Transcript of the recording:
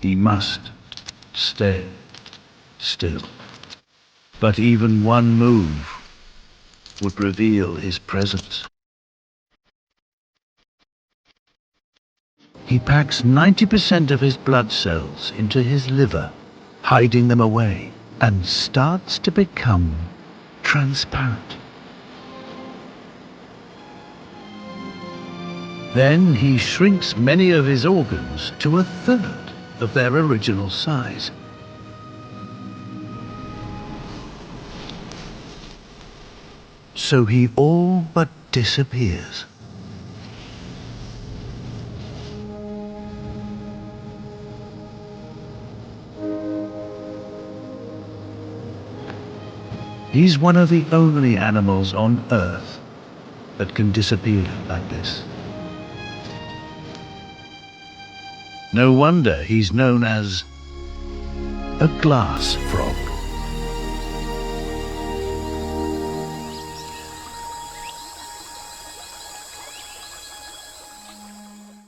He must stay still. But even one move would reveal his presence. He packs 90% of his blood cells into his liver, hiding them away, and starts to become transparent. Then he shrinks many of his organs to a third of their original size. So he all but disappears. He's one of the only animals on Earth that can disappear like this. No wonder he's known as a glass frog.